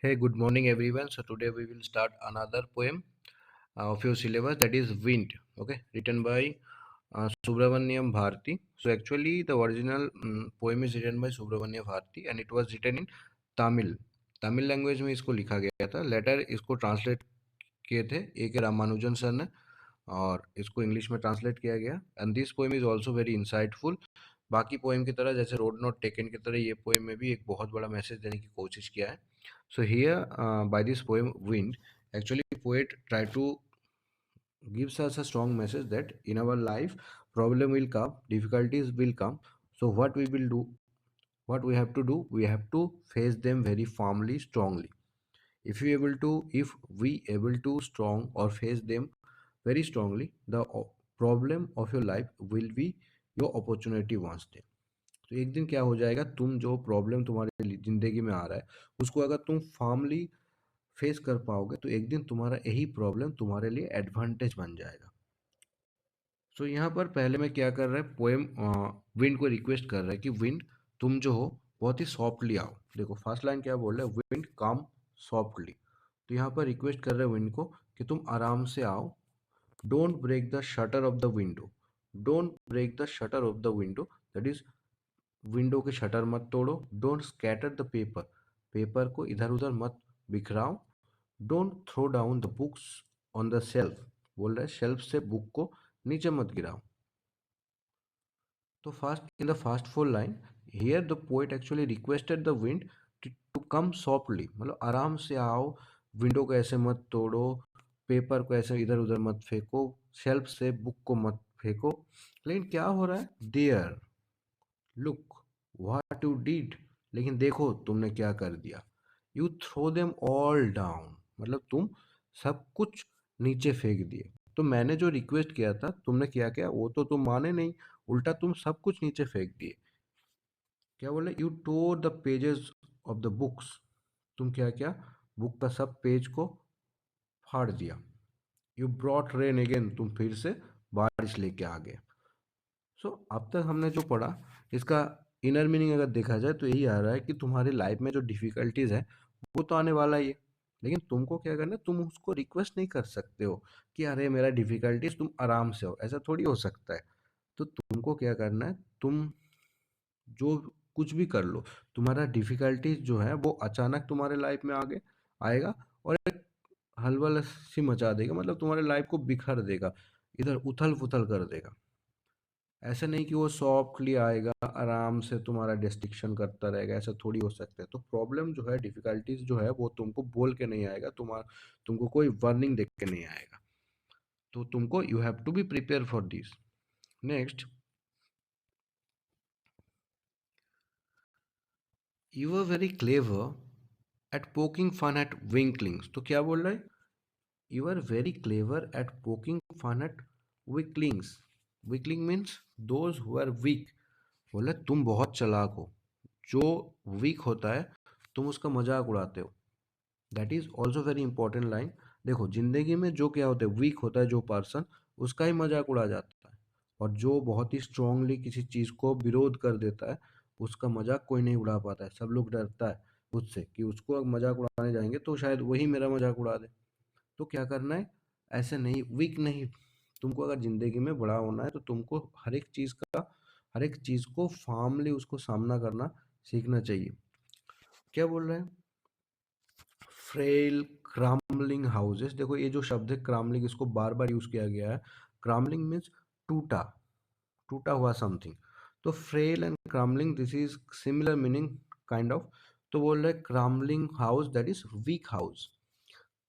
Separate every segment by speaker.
Speaker 1: Hey, good morning everyone. So today we will start another poem of your syllabus, that is Wind. Okay, written by Subramaniam Bharati. So actually the original poem is written by Subramaniam Bharati and it was written in Tamil. Tamil language में इसको लिखा गया था. Letter इसको translate किए थे ए के Ramanujan sir ने और इसको इंग्लिश में ट्रांसलेट किया गया. And this poem is also very insightful. बाकी पोएम की तरह जैसे रोड नॉट टेकन की तरह ये पोएम में भी एक बहुत बड़ा मैसेज देने की कोशिश किया है. So here, by this poem Wind, actually poet try to gives us a strong message that in our life problem will come, difficulties will come. So what we will do, what we have to do, we have to face them very firmly, strongly. If we able to strong or face them very strongly, the problem of your life will be your opportunity once day. तो एक दिन क्या हो जाएगा, तुम जो problem तुम्हारे जिंदगी में आ रहा है उसको अगर तुम फार्मली फेस कर पाओगे तो एक दिन तुम्हारा यही प्रॉब्लम तुम्हारे लिए एडवांटेज बन जाएगा. सो यहाँ पर पहले में क्या कर रहा है पोएम, विंड को रिक्वेस्ट कर रहा है कि विंड तुम जो हो बहुत ही सॉफ्टली आओ. देखो फर्स्ट लाइन क्या बोल रहा है, विंड कम सॉफ्टली. तो यहाँ पर रिक्वेस्ट कर रहे हैं विंड को कि तुम आराम से आओ. Don't break the shutter of the window. Don't break the shutter of the window, that is window के शटर मत तोड़ो. Don't scatter the paper. Paper को इधर उधर मत बिखराओ. Don't throw down the books on the shelf. बोल रहा है शेल्फ से बुक को नीचे मत गिराओ. तो fast in the fast four line here the poet actually requested the wind to come softly. मतलब आराम से आओ, विंडो को ऐसे मत तोड़ो, पेपर को ऐसे इधर उधर मत फेंको, शेल्फ से बुक को मत फेंको. लेकिन क्या हो रहा है, there look what you did. लेकिन देखो तुमने क्या कर दिया. You throw them all down. मतलब तुम सब कुछ नीचे फेंक दिए. तो मैंने जो रिक्वेस्ट किया था तुमने क्या किया वो तो तुम माने नहीं, उल्टा तुम सब कुछ नीचे फेंक दिए. क्या बोले, you tore the pages of the books. तुम क्या क्या बुक का सब पेज को फाड़ दिया. You brought rain again. तुम फिर से बारिश लेके आ गए. सो अब तक हमने जो पढ़ा इसका इनर मीनिंग अगर देखा जाए तो यही आ रहा है कि तुम्हारी लाइफ में जो डिफिकल्टीज है वो तो आने वाला ही है. लेकिन तुमको क्या करना है, तुम उसको रिक्वेस्ट नहीं कर सकते हो कि अरे मेरा डिफिकल्टीज तुम आराम से हो. ऐसा थोड़ी हो सकता है. तो तुमको क्या करना है, तुम जो कुछ भी कर लो, तुम्हारा डिफिकल्टीज जो है वो अचानक तुम्हारे लाइफ में आगे आएगा और एक हलवल सी मचा देगा. मतलब तुम्हारे लाइफ को बिखर देगा, इधर उथल पुथल कर देगा. ऐसा नहीं कि वो सॉफ्टली आएगा, आराम से तुम्हारा डिस्ट्रक्शन करता रहेगा. ऐसा थोड़ी हो सकता है. तो प्रॉब्लम जो है, डिफिकल्टीज जो है वो तुमको बोल के नहीं आएगा, तुमको कोई वार्निंग देख के नहीं आएगा. तो तुमको you have to be prepare for this. Next, you are very clever at poking fun at weaklings. तो क्या बोल रहा है, you are very clever at poking fun at weaklings. Weakling means those who are weak. बोले तुम बहुत चालाक हो. जो वीक होता है तुम उसका मजाक उड़ाते हो. That is also very important line. देखो जिंदगी में जो क्या होता है, वीक होता है जो पर्सन, उसका ही मजाक उड़ा जाता है. और जो बहुत ही स्ट्रांगली किसी चीज को विरोध कर देता है उसका मजाक कोई नहीं उड़ा पाता है. सब लोग डरता है उससे कि उसको अगर मजाक उड़ाने जाएंगे तो शायद वही मेरा मजाक उड़ा दे. तो क्या करना है, ऐसे नहीं, वीक नहीं. तुमको अगर ज़िंदगी में बड़ा होना है तो तुमको हर एक चीज़ को फार्मली उसको सामना करना सीखना चाहिए. क्या बोल रहे हैं, फ्रेल क्रम्बलिंग हाउसेस. देखो ये जो शब्द है क्रम्बलिंग, इसको बार बार यूज़ किया गया है. क्रम्बलिंग मीन्स टूटा, टूटा हुआ समथिंग. तो frail and crumbling this is similar meaning kind of. तो बोल रहे crumbling house that is weak house.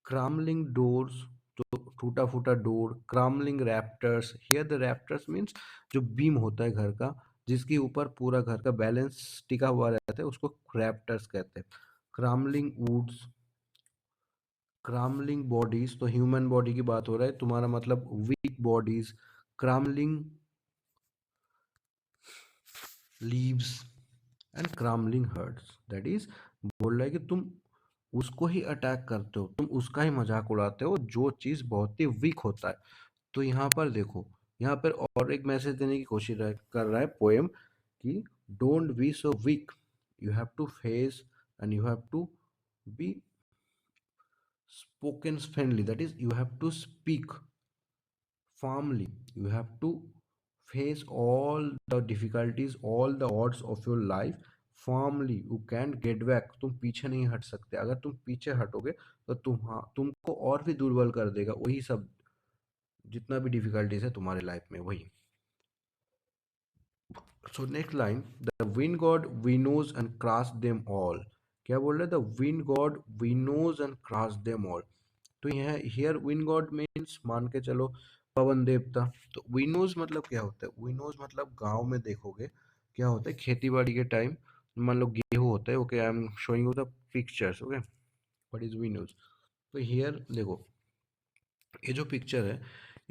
Speaker 1: Crumbling doors, तो टूटा फूटा door. Crumbling rafters, here the rafters means जो बीम होता है घर का, जिसके ऊपर पूरा घर का बैलेंस टिका हुआ रहता है, उसको रैप्टर्स कहते हैं. क्रम्बलिंग वुड्स, क्रम्बलिंग बॉडीज, तो ह्यूमन बॉडी की बात हो रहा है, तुम्हारा मतलब weak bodies. Crumbling leaves and crumbling hearts. That is बोल रहा है कि तुम उसको ही अटैक करते हो, तुम उसका ही मजाक उड़ाते हो जो चीज़ बहुत ही वीक होता है. तो यहाँ पर देखो, यहाँ पर और एक मैसेज देने की कोशिश कर रहा है पोएम कि don't be so weak. You have to face and you have to be spoken friendly, that is you have to speak firmly, you have to face all the difficulties, all the odds of your life firmly. You can't get back, तुम पीछे नहीं हट सकते। अगर तुम पीछे हटोगे तो तुमको और भी दुर्बल कर देगा वही सब, जितना भी डिफिकल्टीज है तुम्हारे लाइफ में वही। So next line, the wind god winnows and cross them all. क्या बोल रहे, the wind god winnows and cross them all. तो यह हियर विंड गॉड मीन्स मान के चलो पवन देवता। तो विनोज मतलब क्या होता है, विनोज मतलब गांव में देखोगे क्या होता है, खेती बाड़ी के टाइम मान लो गेहूं होता है, okay I am showing you the pictures, okay what is winnows. तो हियर देखो, ये जो पिक्चर है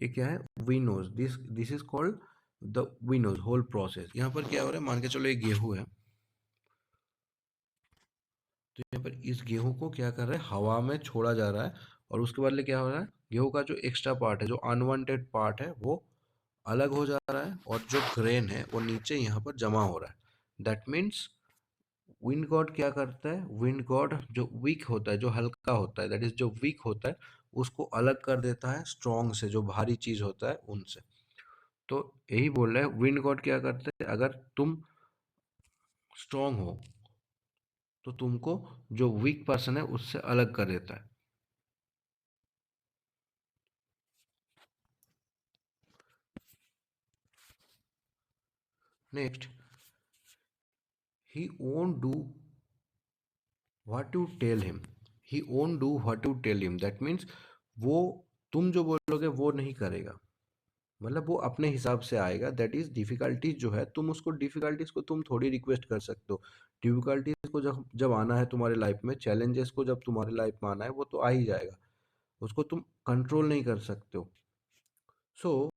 Speaker 1: ये क्या है, winnows, this this is called the winnows whole process. यहाँ पर क्या हो रहा है, मान के चलो ये गेहूं है, तो यहाँ पर इस गेहूं को क्या कर रहा है, हवा में छोड़ा जा रहा है, और उसके बदले क्या हो रहा है, गेहूं का जो एक्स्ट्रा पार्ट है, जो अनवांटेड पार्ट है, वो अलग हो जा रहा है, और जो ग्रेन है वो नीचे यहाँ पर जमा हो रहा है। दैट मीन्स विंड गॉड क्या करता है, विंड गॉड जो वीक होता है, जो हल्का होता है, दैट इज जो वीक होता है, उसको अलग कर देता है स्ट्रॉन्ग से, जो भारी चीज होता है उनसे। तो यही बोल रहा है, विंड गॉड क्या करते हैं, अगर तुम स्ट्रॉन्ग हो तो तुमको जो वीक पर्सन है उससे अलग कर देता है। Next, he won't do what you tell him, he won't do what you tell him, that means वो तुम जो बोलोगे वो नहीं करेगा, मतलब वो अपने हिसाब से आएगा। दैट इज डिफिकल्टीज जो है, तुम उसको डिफिकल्टीज को तुम थोड़ी रिक्वेस्ट कर सकते हो। डिफिकल्टीज को जब जब आना है तुम्हारे लाइफ में, चैलेंजेस को जब तुम्हारे लाइफ में आना है, वो तो आ ही जाएगा, उसको तुम कंट्रोल नहीं कर सकते हो। सो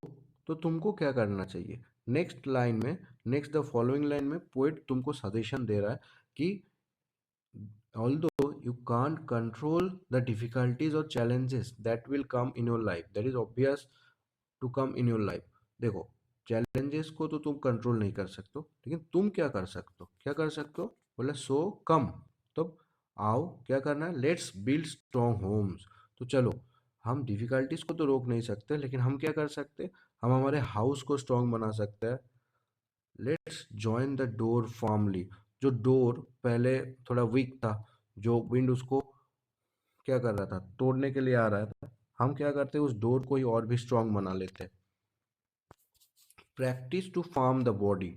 Speaker 1: तो तुमको क्या करना चाहिए, नेक्स्ट लाइन में, नेक्स्ट द फॉलोइंग लाइन में पोएट तुमको सजेशन दे रहा है कि although you can't control the difficulties or challenges that will come in your life, that is obvious to come in your life। देखो, चैलेंजेस को तो तुम कंट्रोल नहीं कर सकते हो, लेकिन तुम क्या कर सकते हो, क्या कर सकते हो, बोले सो कम, तो आओ क्या करना है, लेट्स बिल्ड स्ट्रॉन्ग होम्स। तो चलो, हम डिफिकल्टीज को तो रोक नहीं सकते, लेकिन हम क्या कर सकते हैं, हम हमारे हाउस को स्ट्रॉन्ग बना सकते हैं। Let's join the door formally, जो डोर पहले थोड़ा वीक था, जो विंड उसको क्या कर रहा था, तोड़ने के लिए आ रहा था, हम क्या करते उस डोर को ही और भी स्ट्रांग बना लेते। Practice to form the body,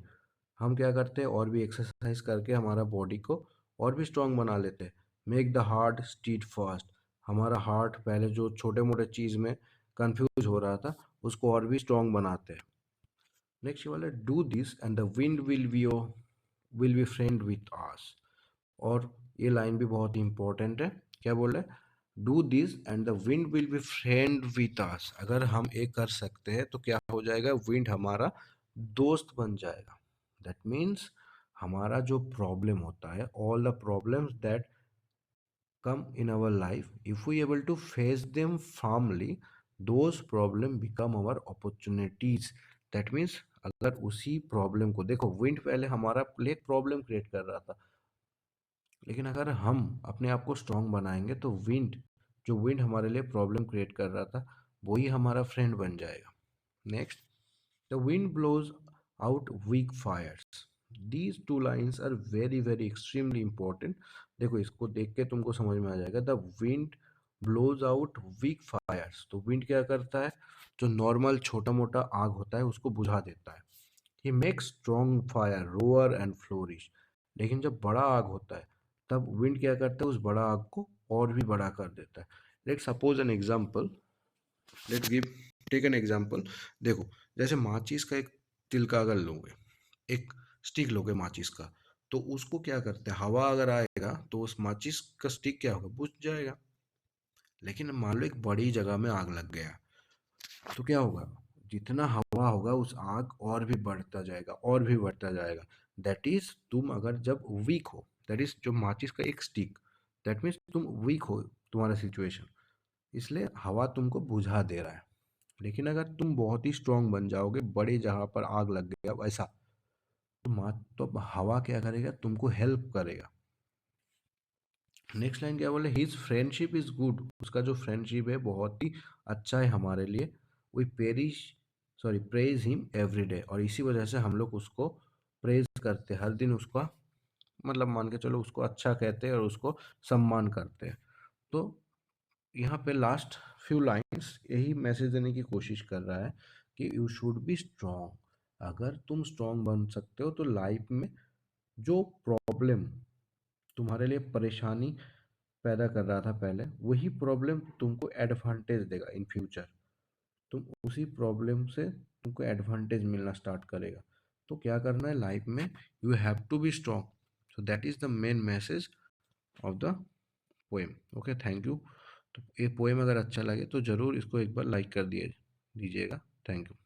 Speaker 1: हम क्या करते हैं और भी एक्सरसाइज करके हमारा बॉडी को और भी स्ट्रांग बना लेते हैं। Make the heart stead fast, हमारा हार्ट पहले जो छोटे मोटे चीज़ में कंफ्यूज हो रहा था उसको और भी स्ट्रांग बनाते हैं। नेक्स्ट वाला, do this and the wind will be friend with us. और ये लाइन भी बहुत ही इंपॉर्टेंट है, क्या बोल रहे हैं, do this and the wind will be friend with us. अगर हम ये कर सकते हैं तो क्या हो जाएगा, विंड हमारा दोस्त बन जाएगा। दैट मीन्स हमारा जो प्रॉब्लम होता है, all the problems that come in our life, if we able to face them firmly, those problem become our opportunities। that means अगर उसी प्रॉब्लम को देखो, विंड पहले हमारा लिए प्रॉब्लम क्रिएट कर रहा था, लेकिन अगर हम अपने आप को स्ट्रांग बनाएंगे तो विंड, जो विंड हमारे लिए प्रॉब्लम क्रिएट कर रहा था, वही हमारा फ्रेंड बन जाएगा। Next, the wind blows out weak fires. These two lines are very very extremely important. देखो, इसको देख के तुमको समझ में आ जाएगा, the wind blows out weak fires. तो विंड क्या करता है, जो नॉर्मल छोटा मोटा आग होता है उसको बुझा देता है। He makes strong fire row or and flourish. लेकिन जब बड़ा आग होता है तब विंड क्या करता है, उस बड़ा आग को और भी बड़ा कर देता है। Let suppose an example, let give take an example. देखो, जैसे माचिस का एक तिलका अगर लोगे, एक स्टिक लोगे माचिस का, तो उसको क्या करते हैं, हवा अगर आएगा तो उस माचिस का स्टिक क्या होगा, बुझ जाएगा। लेकिन मान लो एक बड़ी जगह में आग लग गया, तो क्या होगा, जितना हवा होगा उस आग और भी बढ़ता जाएगा और भी बढ़ता जाएगा। दैट इज तुम अगर जब वीक हो, दैट इज जो माचिस का एक स्टिक, दैट मीन्स तुम वीक हो, तुम्हारा सिचुएशन, इसलिए हवा तुमको बुझा दे रहा है। लेकिन अगर तुम बहुत ही स्ट्रांग बन जाओगे, बड़े जगह पर आग लग गया वैसा, तो हवा क्या करेगा, तुमको हेल्प करेगा। नेक्स्ट लाइन क्या बोले, हिज फ्रेंडशिप इज गुड, उसका जो फ्रेंडशिप है बहुत ही अच्छा है हमारे लिए। We praise him every day, और इसी वजह से हम लोग उसको प्रेज करते हैं, हर दिन उसका मतलब मान के चलो उसको अच्छा कहते हैं और उसको सम्मान करते हैं। तो यहाँ पे लास्ट फ्यू लाइंस यही मैसेज देने की कोशिश कर रहा है कि यू शुड बी स्ट्रांग। अगर तुम स्ट्रांग बन सकते हो तो लाइफ में जो प्रॉब्लम तुम्हारे लिए परेशानी पैदा कर रहा था पहले, वही प्रॉब्लम तुमको एडवांटेज देगा इन फ्यूचर। तुम उसी प्रॉब्लम से तुमको एडवांटेज मिलना स्टार्ट करेगा। तो क्या करना है लाइफ में, you have to be strong. So that is the main message of the poem. Okay, thank you. तो ये पोएम अगर अच्छा लगे तो ज़रूर इसको एक बार लाइक कर दिए दीजिएगा। Thank you.